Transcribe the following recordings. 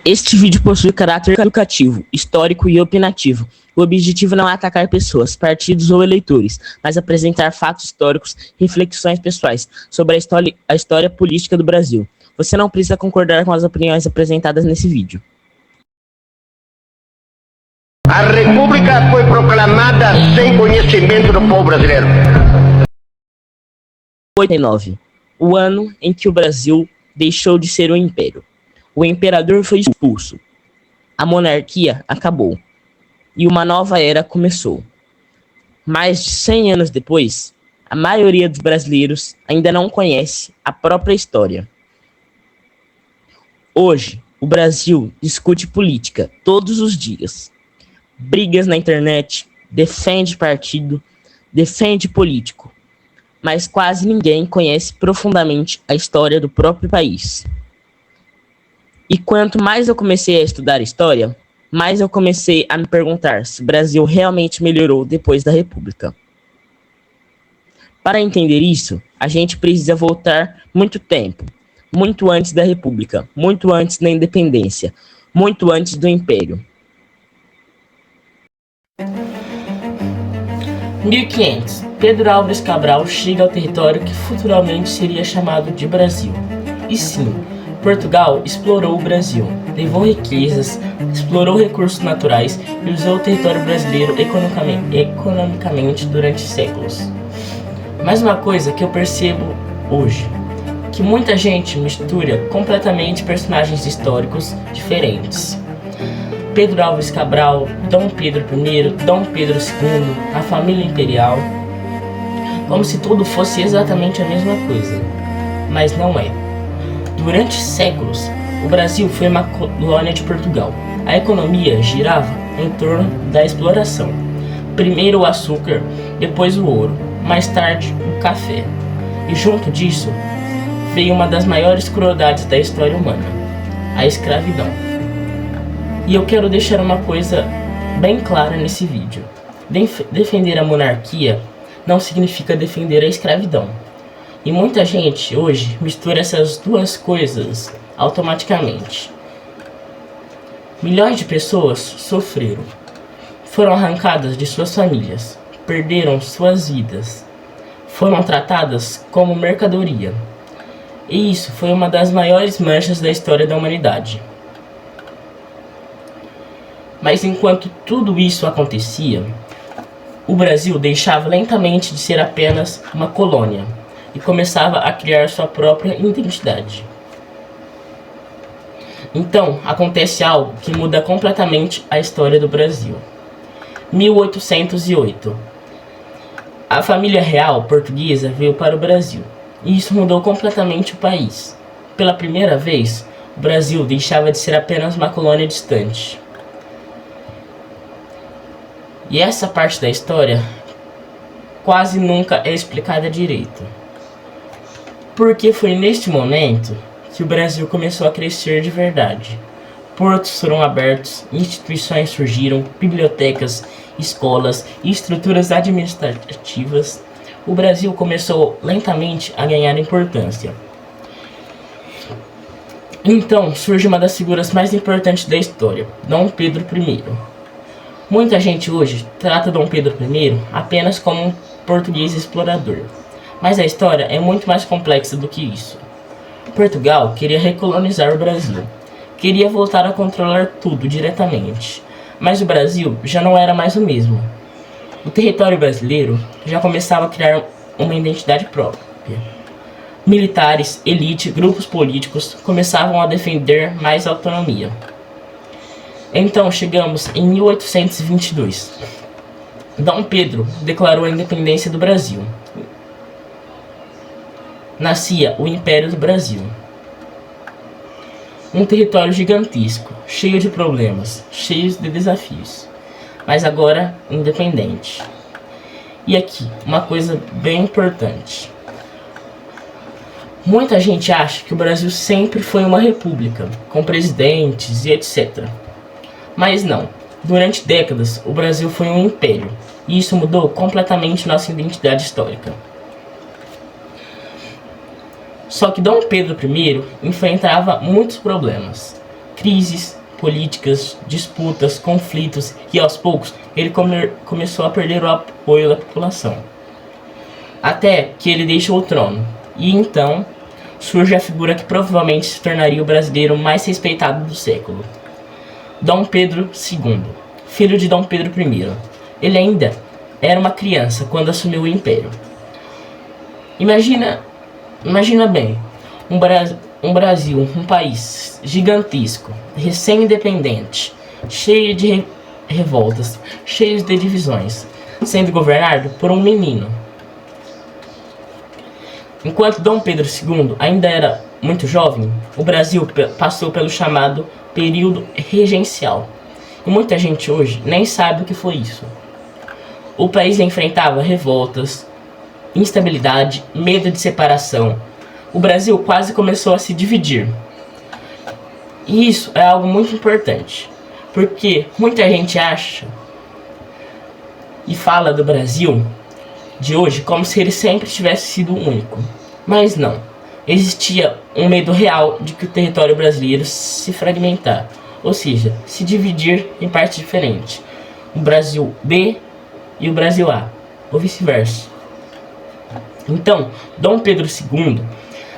Este vídeo possui caráter educativo, histórico e opinativo. O objetivo não é atacar pessoas, partidos ou eleitores, mas apresentar fatos históricos e reflexões pessoais sobre a história política do Brasil. Você não precisa concordar com as opiniões apresentadas nesse vídeo. A República foi proclamada sem conhecimento do povo brasileiro. 89. O ano em que o Brasil deixou de ser um império. O imperador foi expulso. A monarquia acabou. E uma nova era começou. Mais de 100 anos depois, a maioria dos brasileiros ainda não conhece a própria história. Hoje, o Brasil discute política todos os dias. Brigas na internet, defende partido, defende político. Mas quase ninguém conhece profundamente a história do próprio país. E quanto mais eu comecei a estudar história, mais eu comecei a me perguntar se o Brasil realmente melhorou depois da República. Para entender isso, a gente precisa voltar muito tempo, muito antes da República, muito antes da independência, muito antes do Império. 1500. Pedro Álvares Cabral chega ao território que futuramente seria chamado de Brasil. E sim, Portugal explorou o Brasil, levou riquezas, explorou recursos naturais e usou o território brasileiro economicamente durante séculos. Mas uma coisa que eu percebo hoje, que muita gente mistura completamente personagens históricos diferentes. Pedro Álvares Cabral, Dom Pedro I, Dom Pedro II, a família imperial, como se tudo fosse exatamente a mesma coisa, mas não é. Durante séculos, o Brasil foi uma colônia de Portugal. A economia girava em torno da exploração. Primeiro o açúcar, depois o ouro, mais tarde o café. E junto disso, veio uma das maiores crueldades da história humana, a escravidão. E eu quero deixar uma coisa bem clara nesse vídeo. Defender a monarquia não significa defender a escravidão. E muita gente hoje mistura essas duas coisas automaticamente. Milhões de pessoas sofreram, foram arrancadas de suas famílias, perderam suas vidas, foram tratadas como mercadoria. E isso foi uma das maiores manchas da história da humanidade. Mas enquanto tudo isso acontecia, o Brasil deixava lentamente de ser apenas uma colônia e começava a criar sua própria identidade. Então, acontece algo que muda completamente a história do Brasil. 1808. A família real portuguesa veio para o Brasil, e isso mudou completamente o país. Pela primeira vez, o Brasil deixava de ser apenas uma colônia distante. E essa parte da história quase nunca é explicada direito. Porque foi neste momento que o Brasil começou a crescer de verdade. Portos foram abertos, instituições surgiram, bibliotecas, escolas e estruturas administrativas. O Brasil começou lentamente a ganhar importância. Então surge uma das figuras mais importantes da história, Dom Pedro I. Muita gente hoje trata Dom Pedro I apenas como um português explorador. Mas a história é muito mais complexa do que isso. Portugal queria recolonizar o Brasil. Queria voltar a controlar tudo diretamente. Mas o Brasil já não era mais o mesmo. O território brasileiro já começava a criar uma identidade própria. Militares, elite, grupos políticos começavam a defender mais autonomia. Então chegamos em 1822. Dom Pedro declarou a independência do Brasil. Nascia o Império do Brasil. Um território gigantesco, cheio de problemas, cheio de desafios, mas agora independente. E aqui, uma coisa bem importante. Muita gente acha que o Brasil sempre foi uma república, com presidentes e etc. Mas não. Durante décadas, o Brasil foi um império, e isso mudou completamente nossa identidade histórica. Só que Dom Pedro I enfrentava muitos problemas. crises políticas, disputas, conflitos e aos poucos ele começou a perder o apoio da população. Até que ele deixou o trono. E então surge a figura que provavelmente se tornaria o brasileiro mais respeitado do século. Dom Pedro II, filho de Dom Pedro I. Ele ainda era uma criança quando assumiu o império. Imagina bem, um Brasil, um país gigantesco, recém-independente, cheio de revoltas, cheio de divisões, sendo governado por um menino. Enquanto Dom Pedro II ainda era muito jovem, o Brasil passou pelo chamado período regencial. E muita gente hoje nem sabe o que foi isso. O país enfrentava revoltas, instabilidade, medo de separação. O Brasil quase começou a se dividir. E isso é algo muito importante, porque muita gente acha e fala do Brasil de hoje como se ele sempre tivesse sido o único. Mas não. Existia um medo real de que o território brasileiro se fragmentar, ou seja, se dividir em partes diferentes. O Brasil B e o Brasil A, ou vice-versa. Então, Dom Pedro II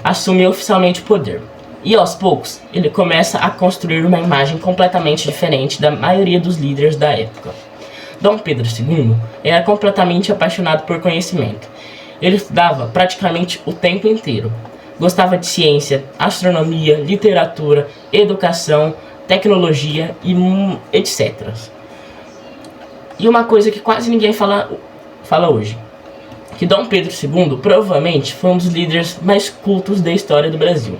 assumiu oficialmente o poder. E aos poucos, ele começa a construir uma imagem completamente diferente da maioria dos líderes da época. Dom Pedro II era completamente apaixonado por conhecimento. Ele estudava praticamente o tempo inteiro. Gostava de ciência, astronomia, literatura, educação, tecnologia e etc. E uma coisa que quase ninguém fala hoje, que Dom Pedro II provavelmente foi um dos líderes mais cultos da história do Brasil.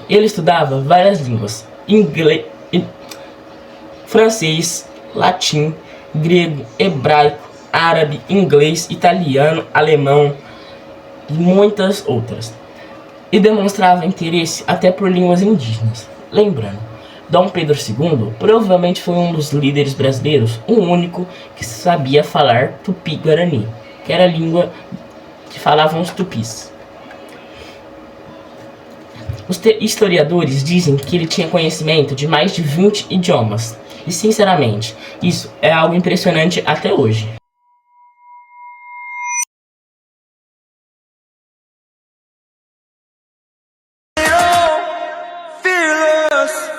Ele estudava várias línguas: inglês, francês, latim, grego, hebraico, árabe, inglês, italiano, alemão e muitas outras. E demonstrava interesse até por línguas indígenas. Lembrando, Dom Pedro II provavelmente foi um dos líderes brasileiros, o único que sabia falar tupi-guarani, que era a língua que falavam os tupis. Os historiadores dizem que ele tinha conhecimento de mais de 20 idiomas. E sinceramente, isso é algo impressionante até hoje. Fearless.